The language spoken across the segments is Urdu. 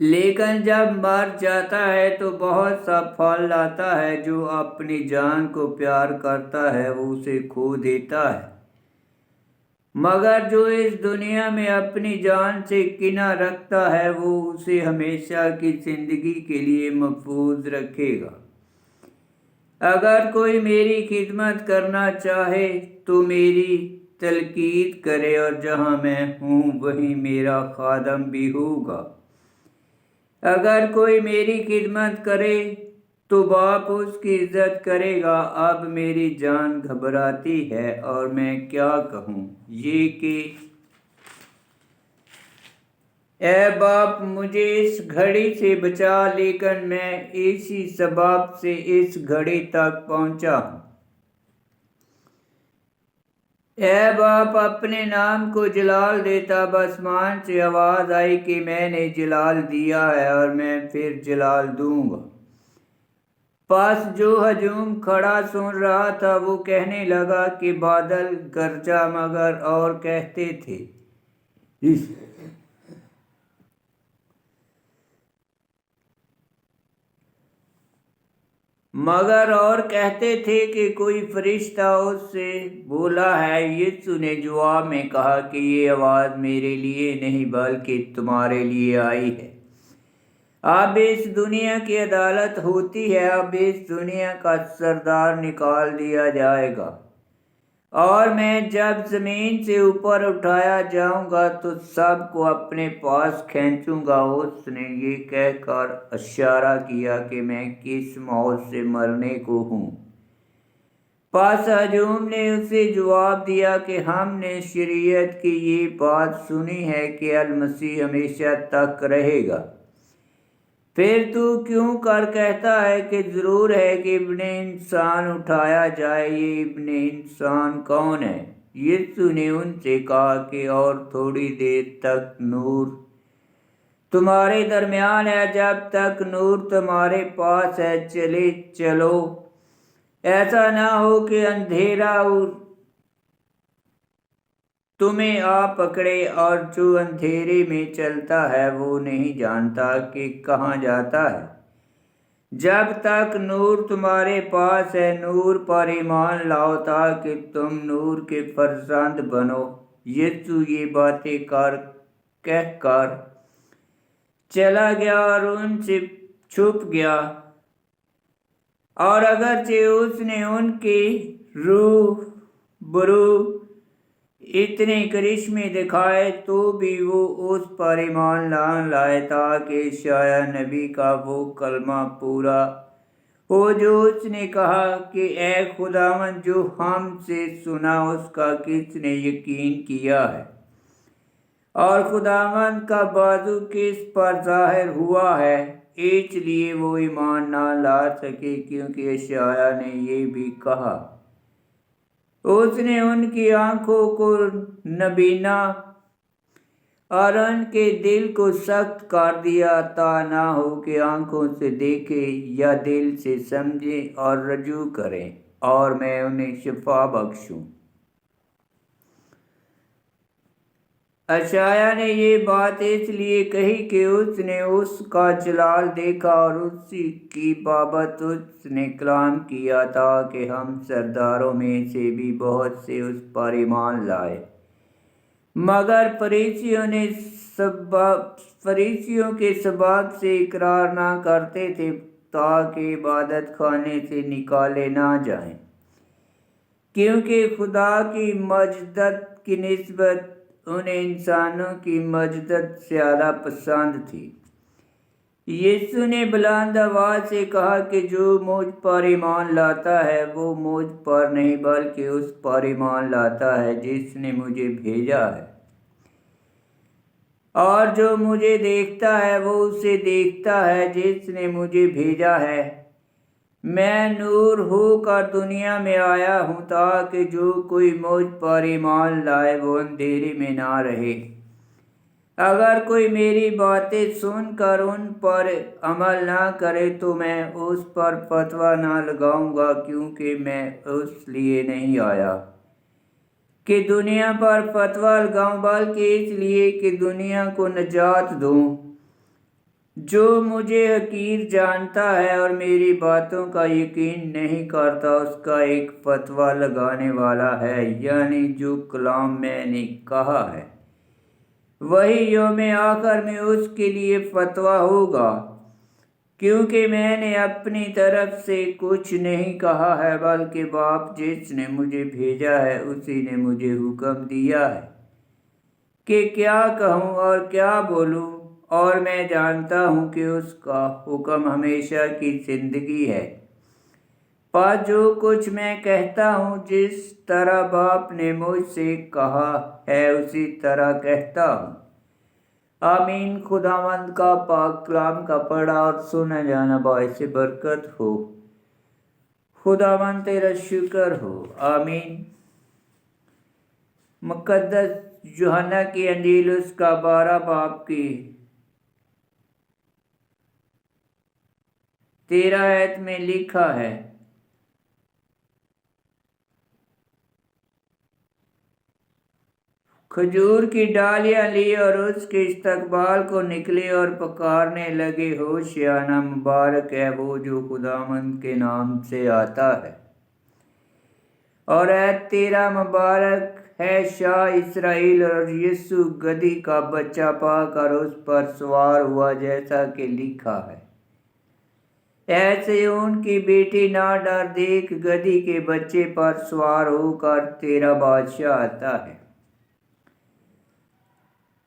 لیکن جب مر جاتا ہے تو بہت سا پھل لاتا ہے۔ جو اپنی جان کو پیار کرتا ہے وہ اسے کھو دیتا ہے، مگر جو اس دنیا میں اپنی جان سے کینہ رکھتا ہے وہ اسے ہمیشہ کی زندگی کے لیے محفوظ رکھے گا۔ اگر کوئی میری خدمت کرنا چاہے تو میری تلقین کرے، اور جہاں میں ہوں وہیں میرا خادم بھی ہوگا۔ اگر کوئی میری خدمت کرے تو باپ اس کی عزت کرے گا۔ اب میری جان گھبراتی ہے اور میں کیا کہوں یہ کہ اے باپ مجھے اس گھڑی سے بچا، لیکن میں اسی سبب سے اس گھڑی تک پہنچا ہوں۔ اے باپ اپنے نام کو جلال دے۔ تب آسمان سے آواز آئی کہ میں نے جلال دیا ہے اور میں پھر جلال دوں گا۔ پس جو ہجوم کھڑا سن رہا تھا وہ کہنے لگا کہ بادل گرجا، مگر اور کہتے تھے کہ کوئی فرشتہ اس سے بولا ہے۔ یسوع نے جواب میں کہا کہ یہ آواز میرے لیے نہیں بلکہ تمہارے لیے آئی ہے۔ اب اس دنیا کی عدالت ہوتی ہے۔ اب اس دنیا کا سردار نکال دیا جائے گا، اور میں جب زمین سے اوپر اٹھایا جاؤں گا تو سب کو اپنے پاس کھینچوں گا۔ اس نے یہ کہہ کر اشارہ کیا کہ میں کس موت سے مرنے کو ہوں۔ پس ہجوم نے اسے جواب دیا کہ ہم نے شریعت کی یہ بات سنی ہے کہ المسیح ہمیشہ تک رہے گا۔ پھر تو کیوں کر کہتا ہے کہ ضرور ہے کہ ابن انسان اٹھایا جائے؟ یہ ابن انسان کون ہے؟ یسوع نے ان سے کہا کہ اور تھوڑی دیر تک نور تمہارے درمیان ہے، جب تک نور تمہارے پاس ہے چلے چلو، ایسا نہ ہو کہ اندھیرا تمہیں آ پکڑے، اور جو اندھیرے میں چلتا ہے وہ نہیں جانتا کہ کہاں جاتا ہے۔ جب تک نور تمہارے پاس ہے نور پر ایمان لاؤ تاکہ تم نور کے فرزند بنو۔ یسوع یہ باتیں کہہ کر چلا گیا اور ان سے چھپ گیا، اور اگرچہ اس نے ان کے روبرو اتنے کرشمے دکھائے تو بھی وہ اس پر ایمان نہ لائے، تاکہ اشعیاء نبی کا وہ کلمہ پورا ہو جو اس نے کہا کہ اے خداوند جو ہم سے سنا اس کا کس نے یقین کیا ہے، اور خداوند کا بازو کس پر ظاہر ہوا ہے۔ اس لیے وہ ایمان نہ لا سکے، کیونکہ اشعیاء نے یہ بھی کہا اس نے ان کی آنکھوں کو نابینا اور ان کے دل کو سخت کر دیا، تا نہ ہو کہ آنکھوں سے دیکھیں یا دل سے سمجھیں اور رجوع کریں اور میں انہیں شفا بخشوں۔ اشعیاء نے یہ بات اس لیے کہی کہ اس نے اس کا جلال دیکھا، اور اسی کی بابت اس نے کلام کیا تاکہ ہم سرداروں میں سے بھی بہت سے اس پر ایمان لائے۔ مگر فریسیوں کے سبب سے اقرار نہ کرتے تھے تاکہ عبادت خانے سے نکالے نہ جائیں، کیونکہ خدا کی مجدت کی نسبت انہیں انسانوں کی مجدت زیادہ پسند تھی۔ یسوع نے بلند آواز سے کہا کہ جو مجھ پر ایمان لاتا ہے وہ مجھ پر نہیں بلکہ اس پر ایمان لاتا ہے جس نے مجھے بھیجا ہے، اور جو مجھے دیکھتا ہے وہ اسے دیکھتا ہے جس نے مجھے بھیجا ہے۔ میں نور ہو کر دنیا میں آیا ہوں تاکہ جو کوئی مجھ پر ایمان لائے وہ اندھیرے میں نہ رہے۔ اگر کوئی میری باتیں سن کر ان پر عمل نہ کرے تو میں اس پر فتویٰ نہ لگاؤں گا، کیونکہ میں اس لیے نہیں آیا کہ دنیا پر فتویٰ لگاؤں بلکہ اس لیے کہ دنیا کو نجات دوں۔ جو مجھے حقیر جانتا ہے اور میری باتوں کا یقین نہیں کرتا اس کا ایک فتویٰ لگانے والا ہے، یعنی جو کلام میں نے کہا ہے وہی یوم آخر میں اس کے لیے فتویٰ ہوگا، کیونکہ میں نے اپنی طرف سے کچھ نہیں کہا ہے بلکہ باپ جس نے مجھے بھیجا ہے اسی نے مجھے حکم دیا ہے کہ کیا کہوں اور کیا بولوں، اور میں جانتا ہوں کہ اس کا حکم ہمیشہ کی زندگی ہے۔ پس جو کچھ میں کہتا ہوں جس طرح باپ نے مجھ سے کہا ہے اسی طرح کہتا ہوں۔ آمین۔ خداوند کا پاک کلام کا پڑھا اور سنا جانا باعث برکت ہو۔ خداوند تیرا شکر ہو۔ آمین۔ مقدس یوحنا کی انجیل اس کا 12 باب کی 13 آیت میں لکھا ہے، کھجور کی ڈالیاں لی اور اس کے استقبال کو نکلے اور پکارنے لگے، ہوشیانہ، مبارک ہے وہ جو خداوند کے نام سے آتا ہے۔ اور آیت 13، مبارک ہے شاہ اسرائیل اور یسوع گدھی کا بچہ پا کر اس پر سوار ہوا جیسا کہ لکھا ہے، اے صیون کی بیٹی نہ ڈر، دیکھ گدھی کے بچے پر سوار ہو کر تیرا بادشاہ آتا ہے۔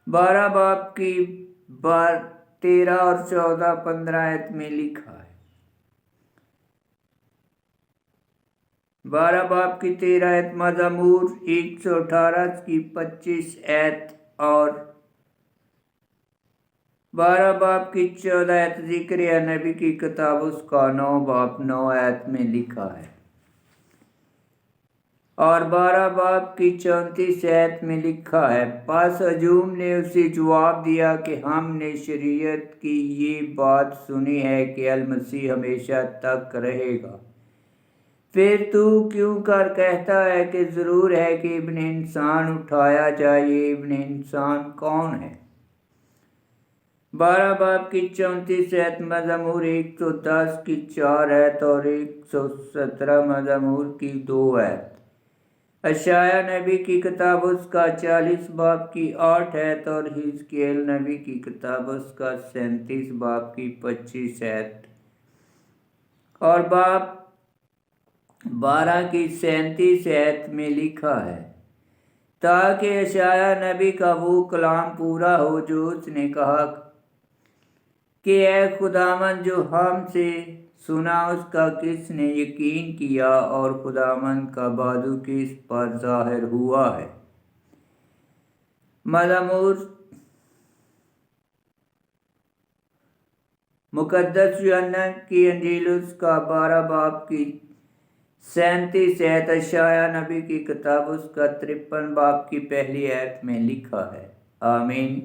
12 باب کی 13 اور 14 15 آیت میں لکھا ہے۔ 12 باب کی 13 آیت مزمور 118 کی 25 آیت اور 12 باب کی 14 آیت زکریا نبی کی کتاب اس کا 9 باب 9 آیت میں لکھا ہے، اور 12 باب کی 34 آیت میں لکھا ہے، پس ہجوم نے اسے جواب دیا کہ ہم نے شریعت کی یہ بات سنی ہے کہ المسیح ہمیشہ تک رہے گا، پھر تو کیوں کر کہتا ہے کہ ضرور ہے کہ ابن انسان اٹھایا جائے، یہ ابن انسان کون ہے؟ 12 باب کی 34 آیت مزمور 110 کی 4 آیت اور 117 مزمور کی 2 آیت، اشعیاء نبی کی کتاب اس کا 40 باب کی 8 آیت اور حزقیل نبی کی کتاب اس کا 37 باب کی 25 آیت، اور باب 12 کی 37 آیت میں لکھا ہے، تاکہ اشعیاء نبی کا وہ کلام پورا ہو جو اس نے کہا کہ اے خداوند جو ہم سے سنا اس کا کس نے یقین کیا اور خداوند کا بازو کس پر ظاہر ہوا ہے۔ مزمور مقدس یوحنا کی انجیل اس کا 12 باب کی 37 آیت، اشعیاء نبی کی کتاب اس کا 53 باب کی پہلی آیت میں لکھا ہے۔ آمین۔